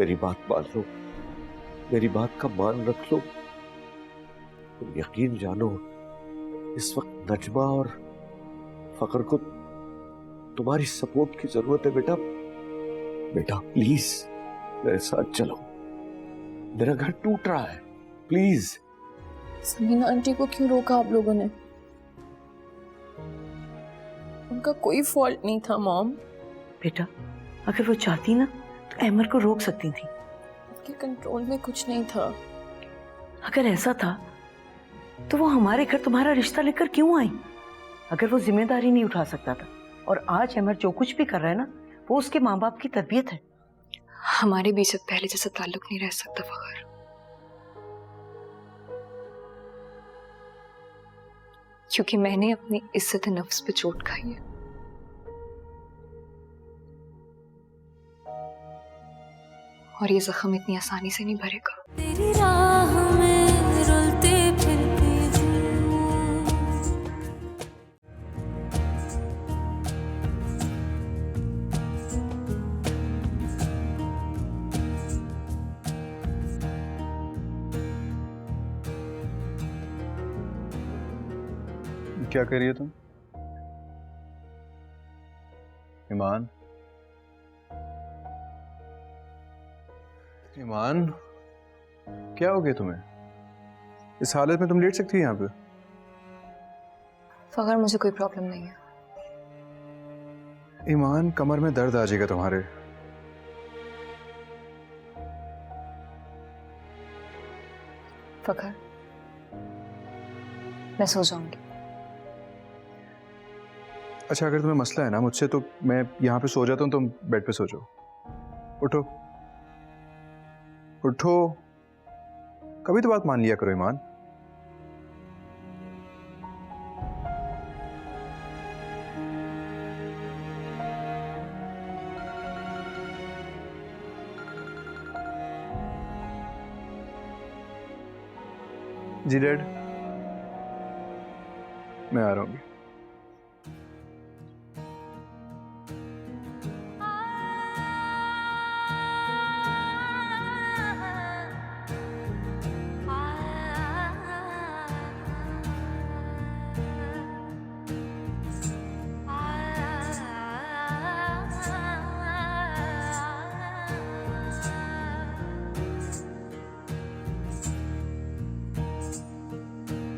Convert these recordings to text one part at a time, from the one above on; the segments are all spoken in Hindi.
मेरी बात मान लो, मेरी बात का मान रख लो। तुम यकीन जानो, इस वक्त नजमा और फकर को तुम्हारी सपोर्ट की जरूरत है बेटा। बेटा प्लीज मेरे साथ चलो, मेरा घर टूट रहा है, प्लीज। समीना आंटी को क्यों रोका आप लोगों ने? उनका कोई फॉल्ट नहीं था मॉम। बेटा अगर वो चाहती ना तो अहमर को रोक सकती थी। उनके कंट्रोल में कुछ नहीं था। अगर ऐसा था तो वो हमारे घर तुम्हारा रिश्ता लेकर क्यों आई? अगर वो जिम्मेदारी नहीं उठा सकता था, और आज अहमर जो कुछ भी कर रहा है ना, वो उसके माँ बाप की तरबियत है। हमारे बीच अब पहले जैसा ताल्लुक नहीं रह सकता फखर। क्योंकि मैंने अपनी इज्जत नफ्स पे चोट खाई है। और ये जख्म इतनी आसानी से नहीं भरेगा। तेरी राह में रुलते फिरती हूँ। क्या कर रही है तुम? ईमान, ईमान, क्या हो गया तुम्हें? इस हालत में तुम लेट सकती है यहाँ पे? फखर मुझे कोई प्रॉब्लम नहीं है। ईमान, कमर में दर्द आ जाएगा तुम्हारे। फखर मैं सो जाऊंगी। अच्छा अगर तुम्हें मसला है ना मुझसे, तो मैं यहाँ पे सो जाता हूँ, तुम बेड पे सो जाओ। उठो उठो, कभी तो बात मान लिया करो ईमान। जी डैड, मैं आ रहा हूँ।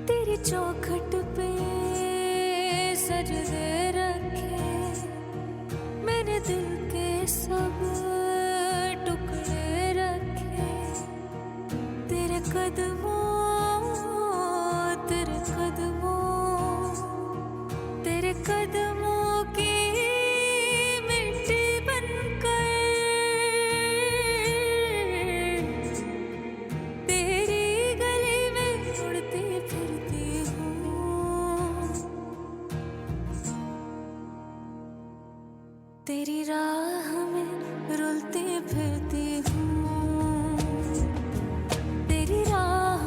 तेरी चौखट पे सजदे रखे मैंने, दिल के सब टुकड़े रखे। तेरे कदमों तेरे कदमों तेरे कदमों की मिट्टी बनकर तेरी गली में उड़ती फिरती हूँ। तेरी राह में रुलती फिरती हूँ। तेरी राह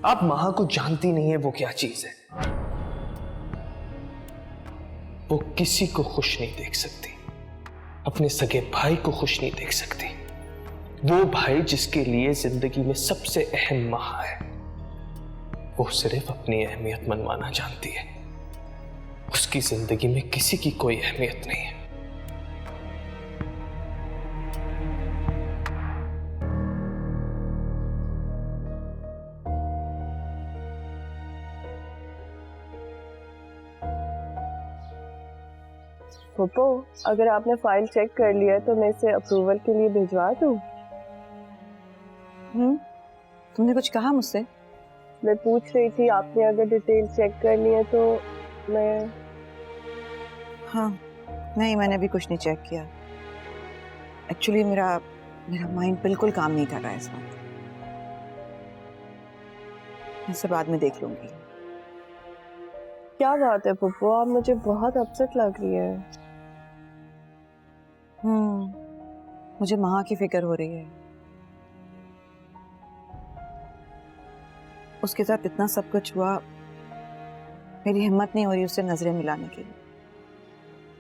आप महा को जानती नहीं है वो क्या चीज है। वो किसी को खुश नहीं देख सकती, अपने सगे भाई को खुश नहीं देख सकती। वो भाई जिसके लिए जिंदगी में सबसे अहम महा है, वो सिर्फ अपनी अहमियत मनवाना जानती है। उसकी जिंदगी में किसी की कोई अहमियत नहीं है। पप्पू, अगर आपने फाइल चेक कर लिया तो मैं इसे अप्रूवल के लिए भिजवा दूं? तुमने कुछ कहा मुझसे? मैं पूछ रही थी, आपने अगर डिटेल चेक कर ली है तो मैं। हाँ, नहीं, मैंने भी कुछ नहीं चेक किया। एक्चुअली मेरा माइंड बिल्कुल काम नहीं कर रहा है इस वक्त। इसे बाद में देख लूंगी। क्या बात है पप्पू, आप मुझे बहुत अपसेट लग रही है। मुझे महा की फिक्र हो रही है। उसके साथ इतना सब कुछ हुआ, मेरी हिम्मत नहीं हो रही उससे नजरें मिलाने के लिए।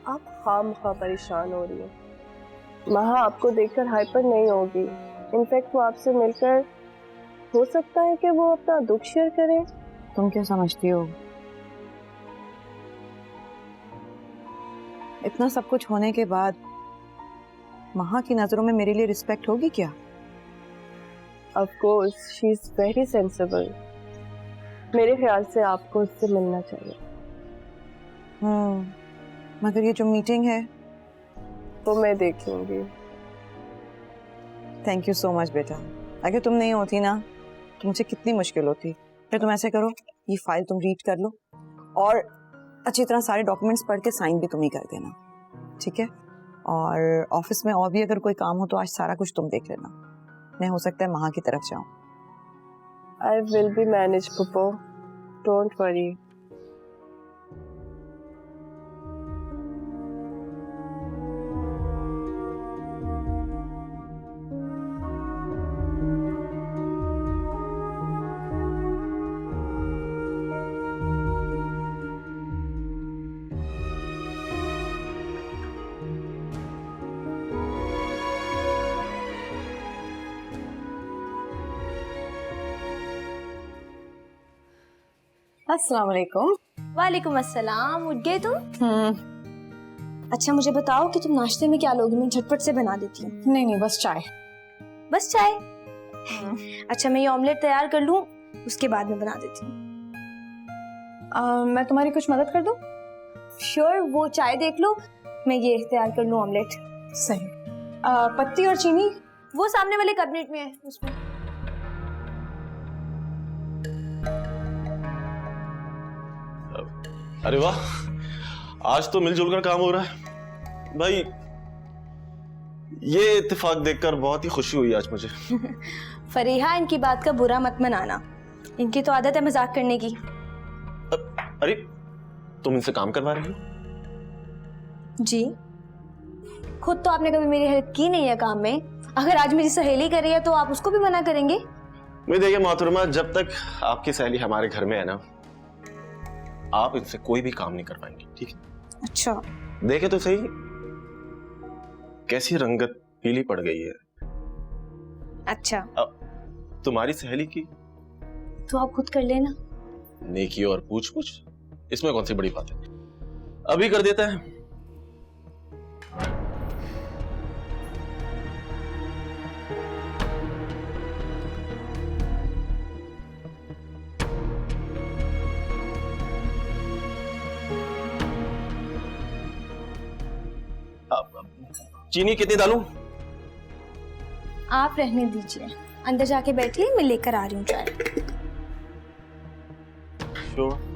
आप खामखा परेशान हो रही है। महा आपको देखकर हाइपर नहीं होगी। इनफैक्ट वो आपसे मिलकर हो सकता है कि वो अपना दुख शेयर करे। तुम क्या समझती हो? इतना सब कुछ होने के बाद महा की नजरों में मेरे लिए रिस्पेक्ट होगी क्या? Of course, she is very sensible. मेरे ख्याल से आपको उससे मिलना चाहिए। मगर ये जो मीटिंग है तो मैं देख लूंगी। थैंक यू सो मच बेटा। अगर तुम नहीं होती ना तो मुझे कितनी मुश्किल होती। फिर तुम ऐसे करो, ये फाइल तुम रीड कर लो और अच्छी तरह सारे डॉक्यूमेंट्स पढ़ के साइन भी तुम ही कर देना, ठीक है? और ऑफिस में और भी अगर कोई काम हो तो आज सारा कुछ तुम देख लेना। मैं हो सकता है महा की तरफ जाऊं। I will be managed, Puppo. Don't worry. अस्सलाम वालेकुम। वालेकुम अस्सलाम। उठ गए तुम? अच्छा मुझे बताओ कि तुम नाश्ते में क्या लोगी, मैं झटपट से बना देती हूँ। नहीं, बस चाय। बस चाय? अच्छा मैं ये ऑमलेट तैयार कर लूँ, उसके बाद में बना देती हूँ। मैं तुम्हारी कुछ मदद कर दूँ? श्योर, वो चाय देख लो, मैं ये तैयार कर लूँ ऑमलेट। सही। पत्ती और चीनी वो सामने वाले कैबिनेट में है, उसमें। अरे वाह, आज तो मिलजुल कर काम हो रहा है भाई। ये इत्तेफाक देखकर बहुत ही खुशी हुई आज मुझे। फरीहा, इनकी बात का बुरा मत मनाना, इनकी तो आदत है मजाक करने की। अरे तुम इनसे काम करवा रही हो? जी, खुद तो आपने कभी मेरी हेल्प की नहीं है काम में। अगर आज मेरी सहेली कर रही है तो आप उसको भी मना करेंगे? मैं देखिए मोहतरमा, जब तक आपकी सहेली हमारे घर में है ना, आप इनसे कोई भी काम नहीं कर पाएंगे, ठीक है? अच्छा। देखे तो सही, कैसी रंगत पीली पड़ गई है। अच्छा, तुम्हारी सहेली की तो आप खुद कर लेना। नेकी और पूछ पूछ, इसमें कौन सी बड़ी बात है? अभी कर देता है। चीनी कितनी डालूं? आप रहने दीजिए, अंदर जाके बैठिए, मैं लेकर आ रही हूँ चाय। श्योर।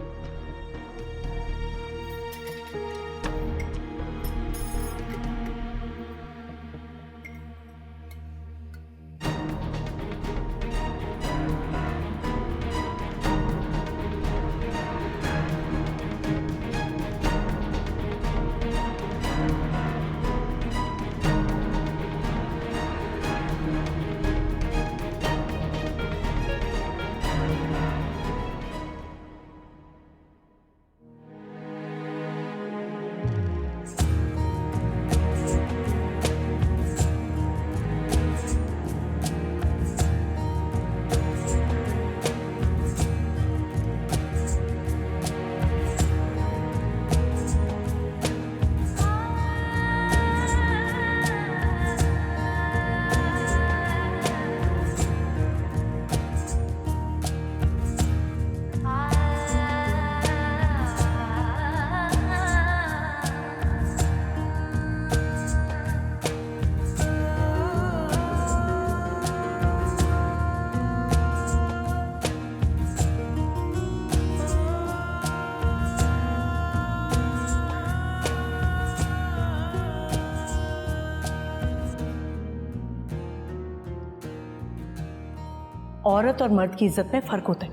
औरत और मर्द की इज्जत में फर्क होता है।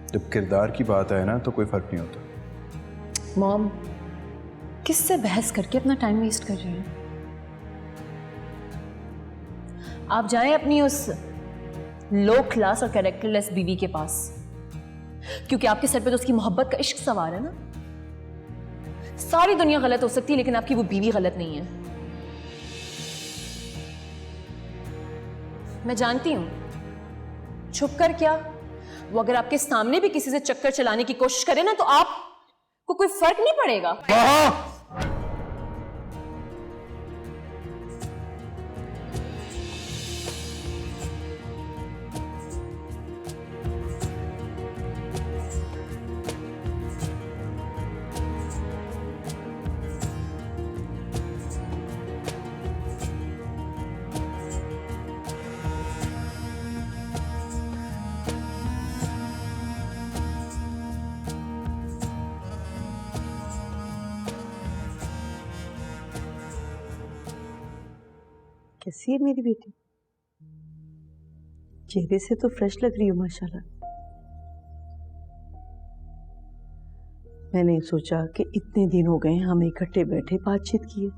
जब किरदार की बात आए ना तो कोई फर्क नहीं होता। मॉम, किससे बहस करके अपना टाइम वेस्ट कर रहे हैं? आप जाएं अपनी उस लो क्लास और कैरेक्टरलेस बीवी के पास, क्योंकि आपके सर पे तो उसकी मोहब्बत का इश्क सवार है ना। सारी दुनिया गलत हो सकती है लेकिन आपकी वो बीवी गलत नहीं है। मैं जानती हूं, छुप कर क्या, वो अगर आपके सामने भी किसी से चक्कर चलाने की कोशिश करे ना तो आपको कोई फर्क नहीं पड़ेगा। कैसी है मेरी बेटी? चेहरे से तो फ्रेश लग रही हो माशाल्लाह। मैंने सोचा कि इतने दिन हो गए हम इकट्ठे बैठे बातचीत किए।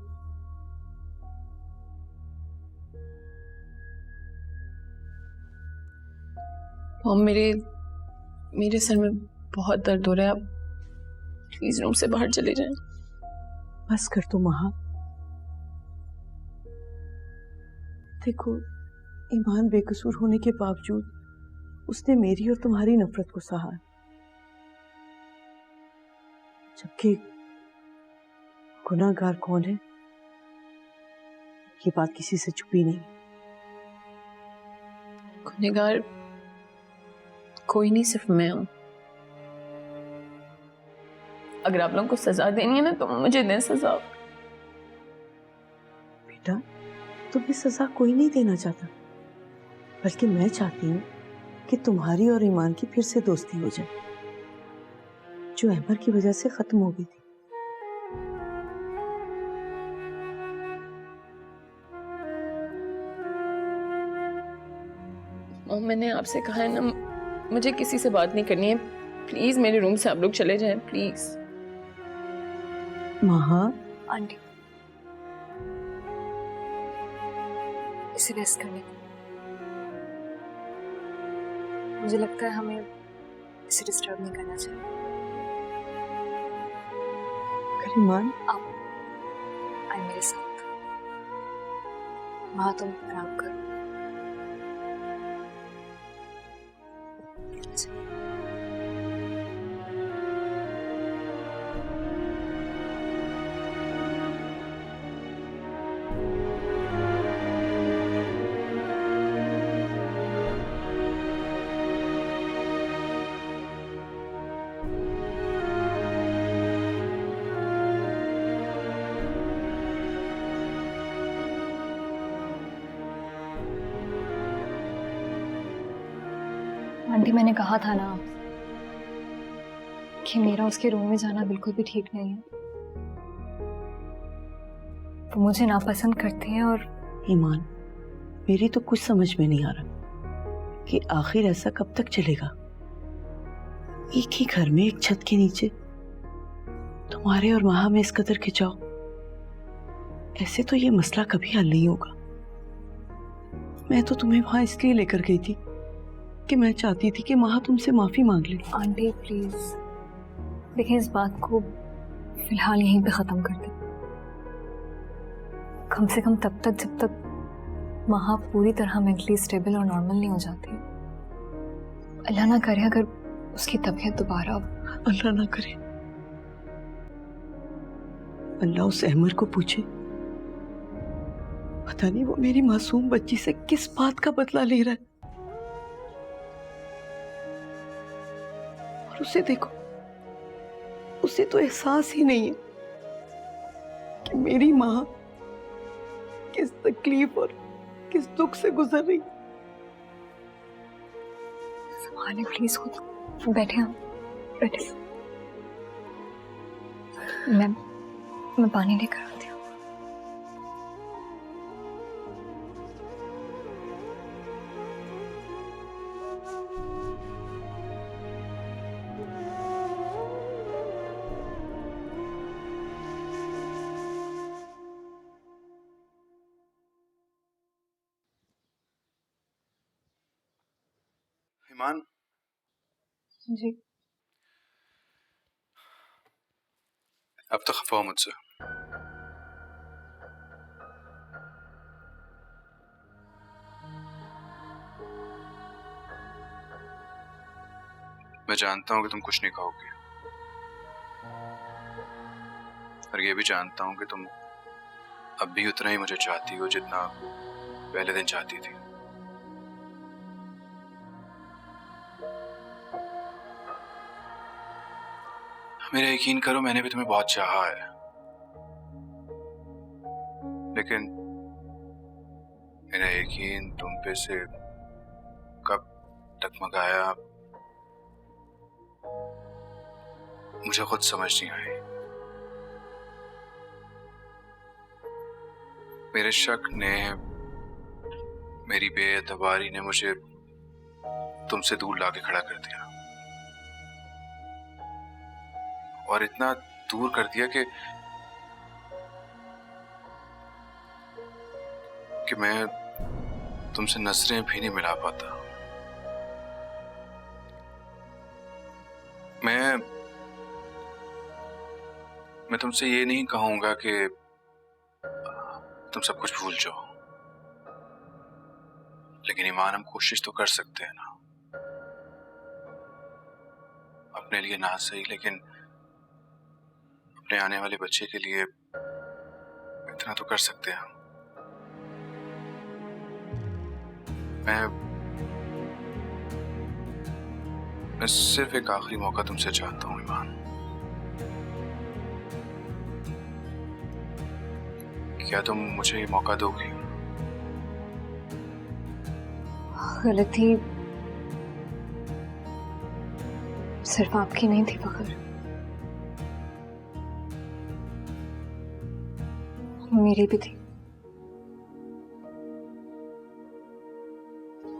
मॉम, मेरे सर में बहुत दर्द हो रहा है, आप प्लीज रूम से बाहर चले जाएं। बस कर दो महा। देखो, ईमान बेकसूर होने के बावजूद उसने मेरी और तुम्हारी नफरत को सहा, जबकि गुनाहगार कौन है ये बात किसी से छुपी नहीं। गुनहगार कोई नहीं, सिर्फ मैं हूं। अगर आप लोगों को सजा देनी है ना तो मुझे दें सजा। बेटा, तुम्हें सजा कोई नहीं देना चाहता, बल्कि मैं चाहती हूँ कि तुम्हारी और ईमान की फिर से दोस्ती हो जाए, जो अहमर की वजह से खत्म हो गई थी। मॉम, मैंने आपसे कहा है ना, मुझे किसी से बात नहीं करनी है। प्लीज मेरे रूम से आप लोग चले जाएं, प्लीज। महा, आंटी, इसे रेस्ट करने को मुझे लगता है हमें इसे डिस्टर्ब नहीं करना चाहिए। ईमान, आप आए मेरे साथ। माँ, तुम आराम करो। आंटी, मैंने कहा था ना कि मेरा उसके रूम में जाना बिल्कुल भी ठीक नहीं है। वो मुझे नापसंद करते हैं। और ईमान, मेरी तो कुछ समझ में नहीं आ रहा कि आखिर ऐसा कब तक चलेगा। एक ही घर में, एक छत के नीचे तुम्हारे और महा में इस कदर खिंचाओ, ऐसे तो ये मसला कभी हल नहीं होगा। मैं तो तुम्हें वहां इसलिए लेकर गई थी कि मैं चाहती थी कि महा तुमसे माफी मांग ले। आंटी प्लीज, देखिए इस बात को फिलहाल यहीं पे खत्म कर दे। कम से कम तब तक जब तक महा पूरी तरह मेंटली स्टेबल और नॉर्मल नहीं हो जाती। अल्लाह ना करे अगर उसकी तबीयत दोबारा, अल्लाह ना करे, अल्लाह उस अहमर को पूछे, पता नहीं वो मेरी मासूम बच्ची से किस बात का बदला ले रहा है। और उसे देखो, उसे तो एहसास ही नहीं है कि मेरी माँ किस तकलीफ और किस दुख से गुजर रही। संभालिए प्लीज खुद, बैठे आप, बैठे। मैं पानी लेकर आती हूँ। ईमान, जी अब तो खफा हो मुझसे। मैं जानता हूं कि तुम कुछ नहीं कहोगी, और ये भी जानता हूं कि तुम अब भी उतना ही मुझे चाहती हो जितना पहले दिन चाहती थी। मेरा यकीन करो, मैंने भी तुम्हें बहुत चाहा है, लेकिन मेरा यकीन तुम पे से कब टकमगाया मुझे खुद समझ नहीं आई। मेरे शक ने, मेरी बेएतबारी ने मुझे तुमसे दूर लाके खड़ा कर दिया, और इतना दूर कर दिया कि मैं तुमसे नजरें भी नहीं मिला पाता। मैं तुमसे ये नहीं कहूंगा कि तुम सब कुछ भूल जाओ, लेकिन ईमान, हम कोशिश तो कर सकते हैं ना, अपने लिए ना सही लेकिन अपने आने वाले बच्चे के लिए इतना तो कर सकते हैं। मैं सिर्फ एक आखिरी मौका तुमसे चाहता हूं ईमान। क्या तुम मुझे ये मौका दोगी? गलती सिर्फ आपकी नहीं थी फखर, मेरी भी थी।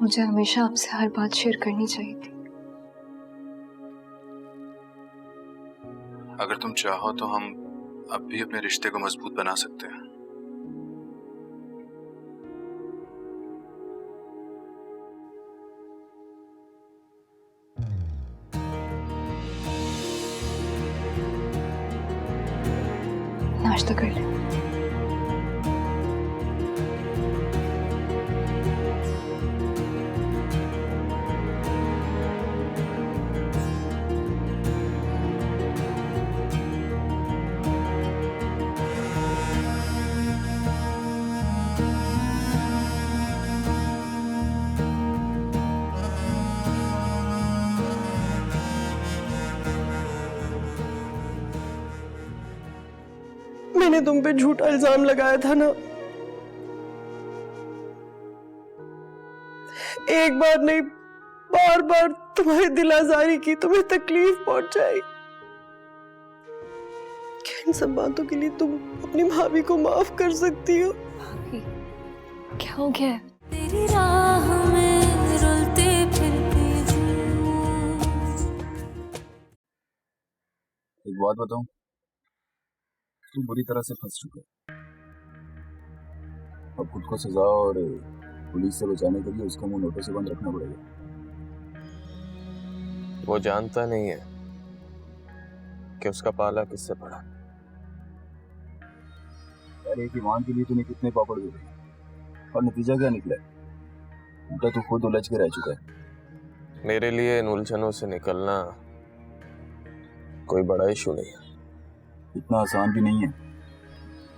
मुझे हमेशा आपसे हर बात शेयर करनी चाहिए थी। अगर तुम चाहो तो हम अब भी अपने रिश्ते को मजबूत बना सकते हैं। नाश्ता कर ले। मैंने तुम पे झूठा इल्जाम लगाया था ना, एक बार नहीं बार बार तुम्हारी दिल आजारी की, तुम्हें तकलीफ पहुंचाई। क्या इन सब बातों के लिए तुम अपनी भाभी को माफ कर सकती हो? भाभी, क्या हो गया है? तेरी राह में रुलते फिरती हूँ। एक बात बताऊं, तू बुरी तरह से फंस चुका है। अब खुद को सजा और पुलिस से बचाने के लिए उसका मुंह नोटों से बंद रखना पड़ेगा। वो जानता नहीं है कि उसका पाला किससे पड़ा। यार, एक ईमान के लिए तूने कितने पापड़ बेले, और नतीजा क्या निकला? उल्टा तू खुद उलझ के रह चुका है। मेरे लिए इन उलझनों से निकलना कोई बड़ा इशू नहीं है। इतना आसान भी नहीं है।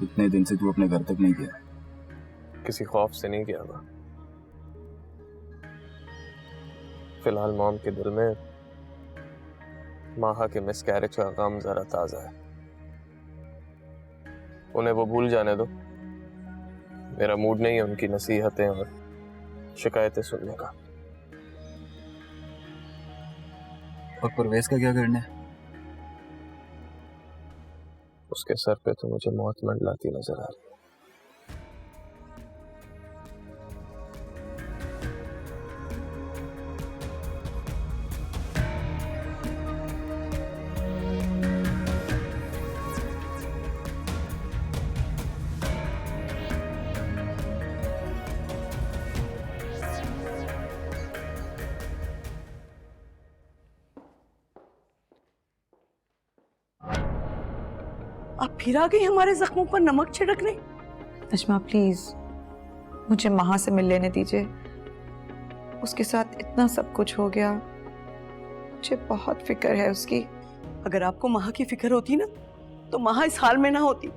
इतने दिन से तू अपने घर तक नहीं गया। किसी खौफ से नहीं गया मैं। फिलहाल मॉम के दिल में माहा के मिसकैरेज का गम जरा ताजा है। उन्हें वो भूल जाने दो। मेरा मूड नहीं है उनकी नसीहतें और शिकायतें सुनने का। और परवेज का क्या करना है? उसके सर पे तो मुझे मौत मंडलाती नजर आ रही है। आप फिर आ गई हमारे जख्मों पर नमक छिड़कने। नजमा प्लीज मुझे माँ से मिल लेने दीजिए, उसके साथ इतना सब कुछ हो गया, मुझे बहुत फिक्र है उसकी। अगर आपको माँ की फिक्र होती ना तो माँ इस हाल में ना होती,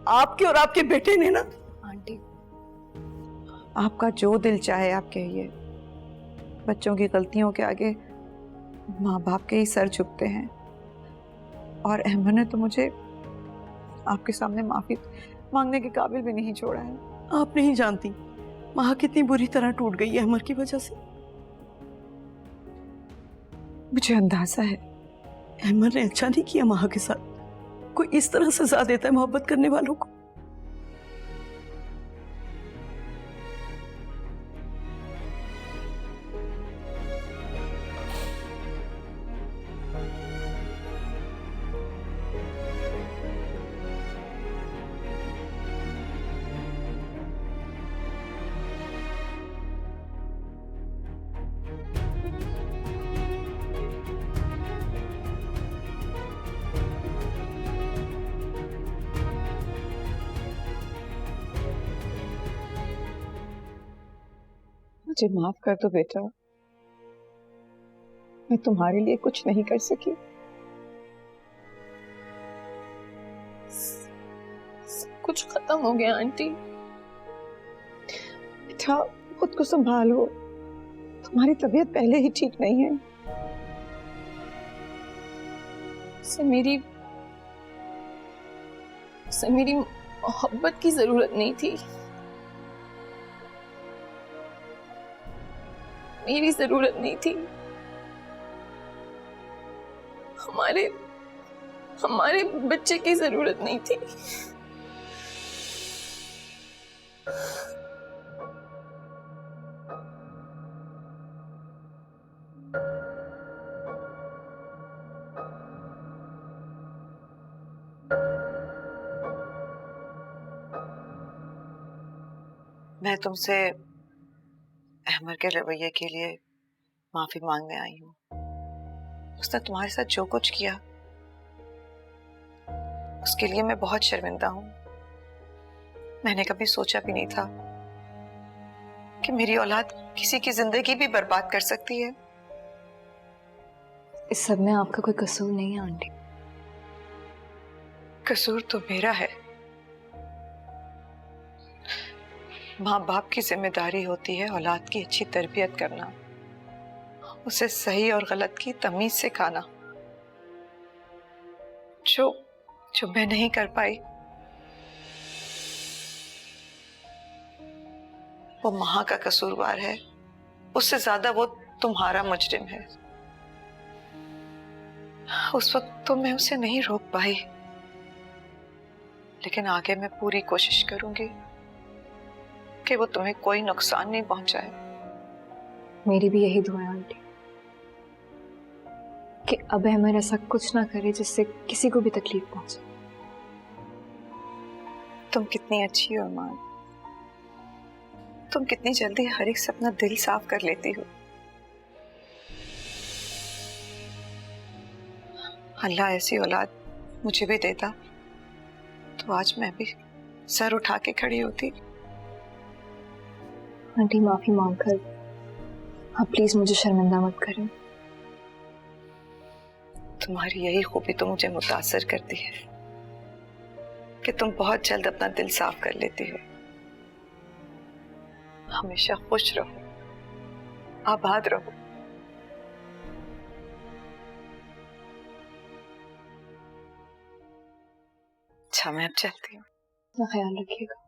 आपके और आपके बेटे ने ना। आंटी आपका जो दिल चाहे आप कहिए, बच्चों की गलतियों के आगे माँ बाप के ही सर झुकते हैं, और अहमद ने तो मुझे आपके सामने माफी मांगने के काबिल भी नहीं छोड़ा है। आप नहीं जानती माँ कितनी बुरी तरह टूट गई है अमर की वजह से। मुझे अंदाजा है अहमद ने अच्छा नहीं किया माँ के साथ। कोई इस तरह सजा देता है मोहब्बत करने वालों को। मुझे माफ कर दो बेटा, मैं तुम्हारे लिए कुछ नहीं कर सकी। सब कुछ खत्म हो गया आंटी। बेटा खुद को संभालो, तुम्हारी तबीयत पहले ही ठीक नहीं है। उसे मेरी मोहब्बत की जरूरत नहीं थी, मेरी जरूरत नहीं थी, हमारे बच्चे की जरूरत नहीं थी। मैं तुमसे अहमद के रवैये के लिए माफी मांगने आई हूँ। उसने तुम्हारे साथ जो कुछ किया उसके लिए मैं बहुत शर्मिंदा हूँ। मैंने कभी सोचा भी नहीं था कि मेरी औलाद किसी की जिंदगी भी बर्बाद कर सकती है। इस सब में आपका कोई कसूर नहीं है आंटी। कसूर तो मेरा है। माँ बाप की जिम्मेदारी होती है औलाद की अच्छी तरबियत करना, उसे सही और गलत की तमीज सिखाना, जो मैं नहीं कर पाई। वो माँ का कसूरवार है, उससे ज्यादा वो तुम्हारा मुजरिम है। उस वक्त तो मैं उसे नहीं रोक पाई, लेकिन आगे मैं पूरी कोशिश करूंगी कि वो तुम्हें कोई नुकसान नहीं पहुंचाए। मेरी भी यही दुआ है आंटी कि अब अहमद ऐसा कुछ ना करे जिससे किसी को भी तकलीफ पहुंचे। तुम कितनी अच्छी हो अरमान, तुम कितनी जल्दी हर एक से अपना दिल साफ कर लेती हो। अल्लाह ऐसी औलाद मुझे भी देता तो आज मैं भी सर उठा के खड़ी होती। आंटी माफी मांगकर आप प्लीज मुझे शर्मिंदा मत करें। तुम्हारी यही खूबी तो मुझे मुतासर करती है कि तुम बहुत जल्द अपना दिल साफ कर लेती हो। हमेशा खुश रहो, आबाद रहो। अच्छा मैं अब चलती हूँ। अपना ख्याल रखिएगा।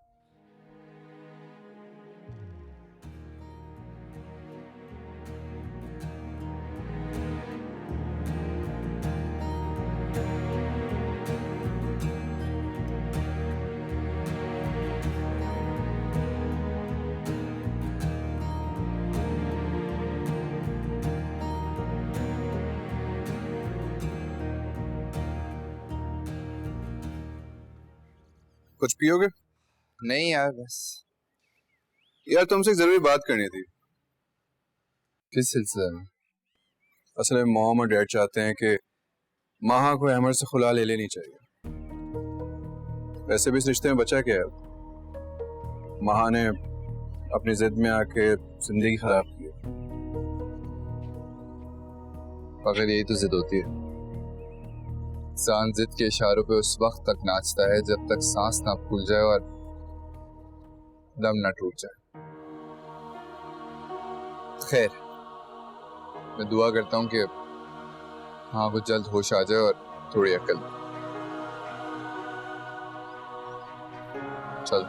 कुछ पियोगे? नहीं यार बस। यार तुमसे एक जरूरी बात करनी थी। किस सिलसिले में? असल में मॉम और डैड चाहते हैं कि माहा को अहमद से खुला ले लेनी चाहिए। वैसे भी इस रिश्ते में बचा क्या है? महा ने अपनी जिद में आके जिंदगी खराब की है। अगर यही तो जिद होती है। इंसान जिद के इशारों पे उस वक्त तक नाचता है जब तक सांस ना फूल जाए और दम ना टूट जाए। खैर, मैं दुआ करता हूँ कि हाँ वो जल्द होश आ जाए और थोड़ी अकल। चल।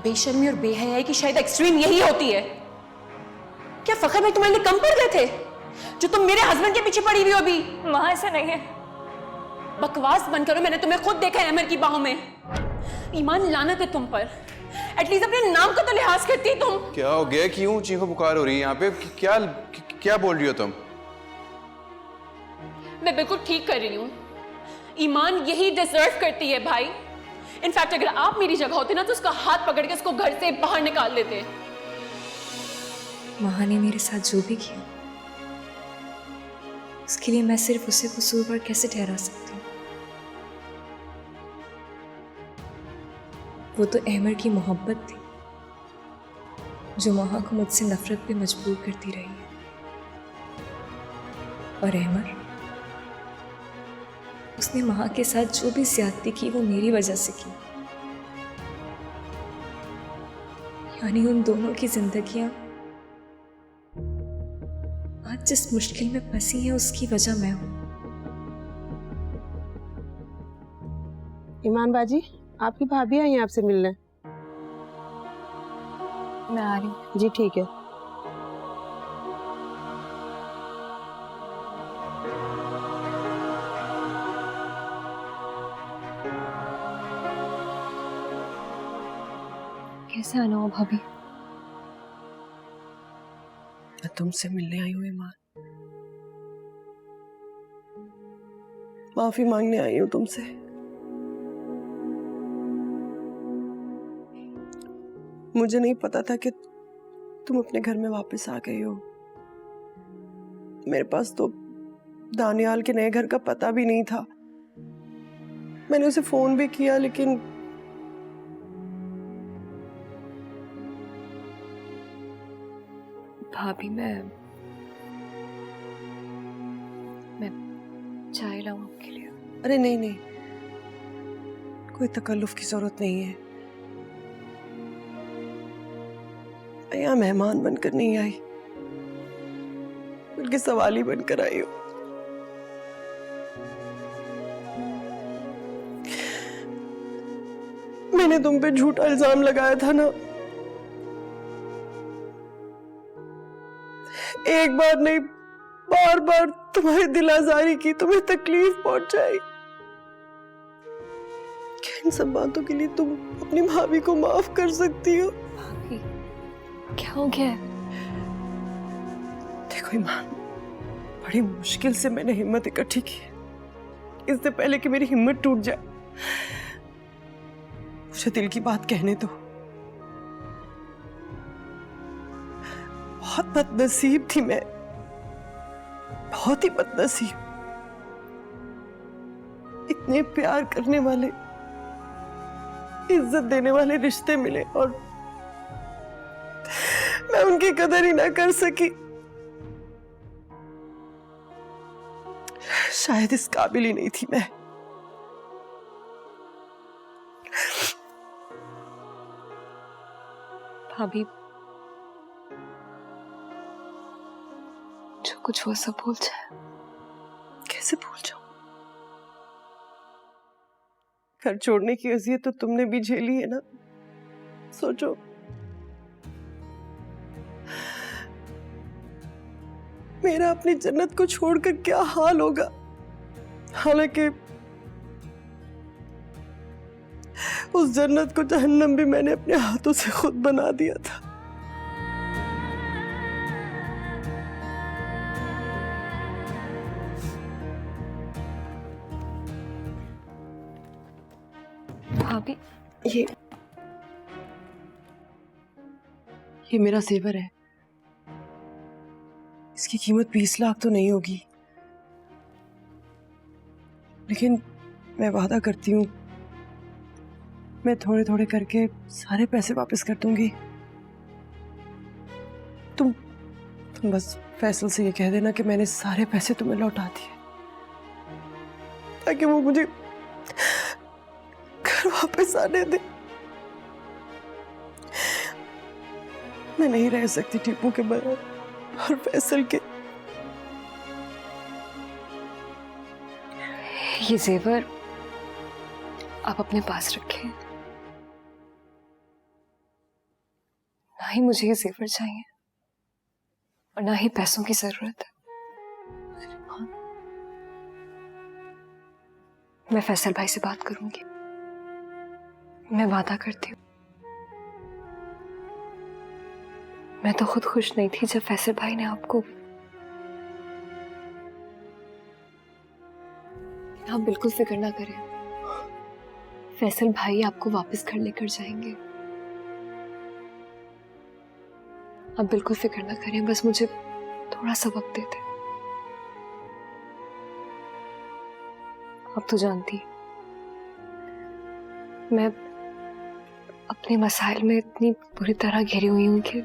बेशर्मी और बेहयाई की शायद एक्सट्रीम यही होती है। क्या फखर भाई तुम्हारे लिए कम पड़ गए थे जो तुम मेरे हस्बैंड के पीछे पड़ी हुई हो अभी? वहां ऐसा नहीं है। बकवास बंद करो, मैंने तुम्हें खुद देखा है अमर की बाहों में। ईमान लानत है तुम पर। एटलीस्ट अपने नाम का तो लिहाज करती तुम। क्या हो गया? क्यों चीखो पुकार हो रही है यहाँ पे? क्या क्या बोल रही हो तुम? मैं बिल्कुल ठीक कर रही हूँ। ईमान यही डिजर्व करती है भाई। इनफैक्ट अगर आप मेरी जगह होते ना तो उसका हाथ पकड़ के उसको घर से बाहर निकाल देते। महा ने मेरे साथ जो भी किया उसके लिए मैं सिर्फ उसे कसूरवार कैसे ठहरा सकती हूँ? वो तो अहमर की मोहब्बत थी जो महा को मुझसे नफरत पे मजबूर करती रही है। और अहमर, उसने महा के साथ जो भी ज्यादती की वो मेरी वजह से की। यानी उन दोनों की जिंदगियां आज जिस मुश्किल में फंसी है उसकी वजह मैं हूं। ईमान बाजी, आपकी भाभी आई हैं आपसे मिलने। मैं आ रही हूँ। जी ठीक है। कैसे आना हो भाभी? मैं तुमसे मिलने आई हूँ ईमान। माफी मांगने आई हूँ तुमसे। मुझे नहीं पता था कि तुम अपने घर में वापस आ गई हो। मेरे पास तो दानियाल के नए घर का पता भी नहीं था। मैंने उसे फोन भी किया लेकिन भाभी मैं चाय लाऊं आपके लिए? अरे नहीं नहीं, कोई तकल्लुफ की जरूरत नहीं है। मैं यहाँ मेहमान बनकर नहीं आई बल्कि सवाली बनकर आई हूँ। मैंने तुम पे झूठा इल्जाम लगाया था ना। एक बार नहीं, बार बार तुम्हारी दिल आजारी की, तुम्हें तकलीफ पहुंचाई। क्या इन सब बातों के लिए तुम अपनी भाभी को माफ कर सकती हो? भाभी क्या हो गया? देखो ईमान, बड़ी मुश्किल से मैंने हिम्मत इकट्ठी की। इससे पहले कि मेरी हिम्मत टूट जाए मुझे दिल की बात कहने दो। बहुत बदनसीब थी मैं, बहुत ही बदनसीब। इतने प्यार करने वाले, इज्जत देने वाले रिश्ते मिले और मैं उनकी कदर ही ना कर सकी। शायद इस काबिल ही नहीं थी मैं। भाभी जो कुछ हुआ सब भूल जाए। कैसे भूल जाऊं? घर छोड़ने की अज़ियत तो तुमने भी झेली है ना। सोचो, मेरा अपनी जन्नत को छोड़कर क्या हाल होगा। हालांकि उस जन्नत को जहन्नम भी मैंने अपने हाथों से खुद बना दिया था। भाभी ये ये मेरा जेवर है, इसकी कीमत 20 लाख तो नहीं होगी, लेकिन मैं वादा करती हूँ मैं थोड़े थोड़े करके सारे पैसे वापस कर दूंगी। तुम बस फैसल से ये कह देना कि मैंने सारे पैसे तुम्हें लौटा दिए, ताकि वो मुझे घर वापस आने दे। मैं नहीं रह सकती टीपू के बगैर और फैसल के। ये जेवर आप अपने पास रखें। ना ही मुझे ये जेवर चाहिए और ना ही पैसों की जरूरत है। मैं फैसल भाई से बात करूंगी, मैं वादा करती हूँ। मैं तो खुद खुश नहीं थी जब फैसल भाई ने आपको। आप बिल्कुल फिक्र ना करें, फैसल भाई आपको वापस घर लेकर जाएंगे। आप बिल्कुल फिक्र ना करें, बस मुझे थोड़ा सा वक्त दे दें। आप तो जानती हैं, मैं अपने मसाइल में इतनी बुरी तरह घिरी हुई हूं कि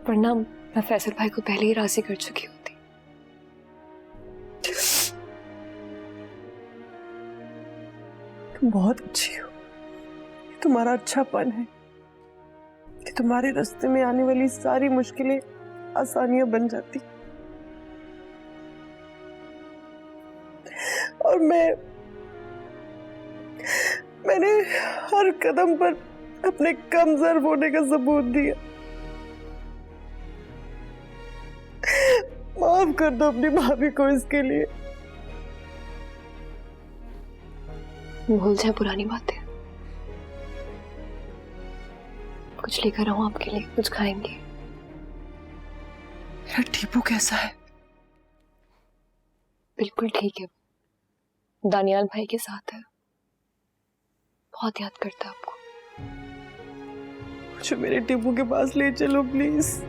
वरना मैं फैसल भाई को पहले ही राजी कर चुकी होती। तुम बहुत अच्छी हो, ये तुम्हारा अच्छापन है कि तुम्हारे रास्ते में आने वाली सारी मुश्किलें आसानियां बन जाती। और मैंने हर कदम पर अपने कमजोर होने का सबूत दिया। माफ कर दो अपनी भाभी को इसके लिए। भूल जाए पुरानी बातें। कुछ लेकर आऊं आपके लिए, कुछ खाएंगे। मेरा टीपू कैसा है? बिल्कुल ठीक है, दानियाल भाई के साथ है, बहुत याद करता है आपको। मुझे मेरे टीपू के पास ले चलो प्लीज।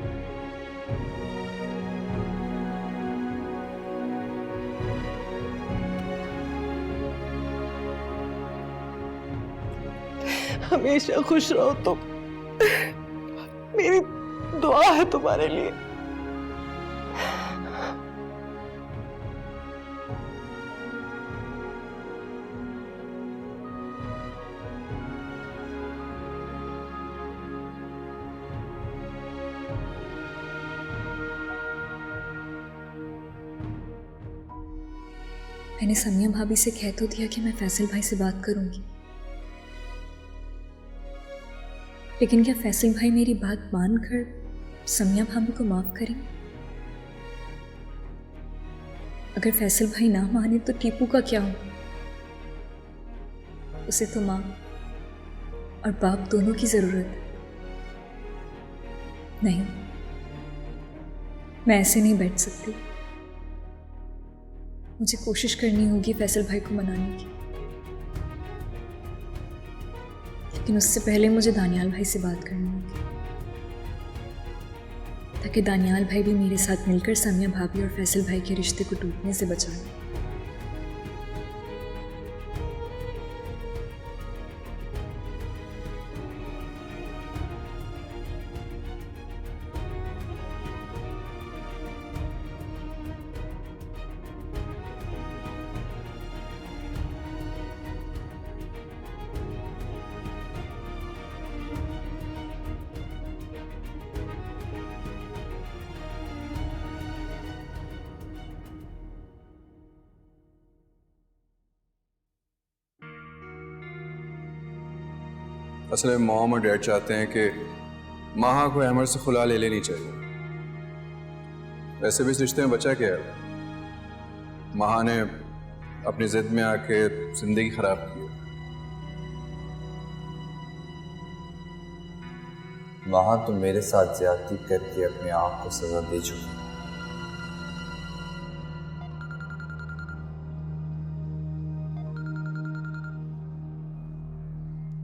हमेशा खुश रहो तुम, मेरी दुआ है तुम्हारे लिए। मैंने समिया भाभी से कह तो दिया कि मैं फैसल भाई से बात करूंगी, लेकिन क्या फैसल भाई मेरी बात मानकर समिया भाभी को माफ करेंगे? अगर फैसल भाई ना माने तो टीपू का क्या हो? उसे तो माँ और बाप दोनों की जरूरत है। नहीं, मैं ऐसे नहीं बैठ सकती। मुझे कोशिश करनी होगी फैसल भाई को मनाने की, लेकिन उससे पहले मुझे दानियाल भाई से बात करनी होगी, ताकि दानियाल भाई भी मेरे साथ मिलकर समिया भाभी और फैसल भाई के रिश्ते को टूटने से बचाएं। असल में मॉम और डैड चाहते हैं कि माहा को अहमद से खुला ले लेनी चाहिए। वैसे भी इस रिश्ते में बचा क्या है? माहा ने अपनी जिद में आके जिंदगी खराब की। माहा तो मेरे साथ ज्यादती करके अपने आप को सजा दे चुकी।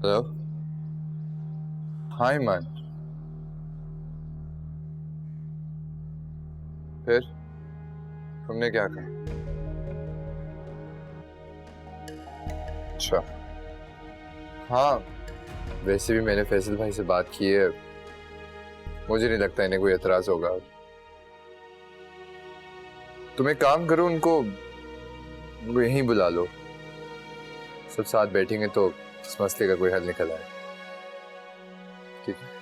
हेलो, हाँ ईमान, फिर तुमने क्या कहा? अच्छा, हाँ वैसे भी मैंने फैसल भाई से बात की है, मुझे नहीं लगता इन्हें कोई एतराज होगा। तुम एक काम करो, उनको यहीं बुला लो, सब साथ बैठेंगे तो इस मसले का कोई हल निकल आए। ठीक है?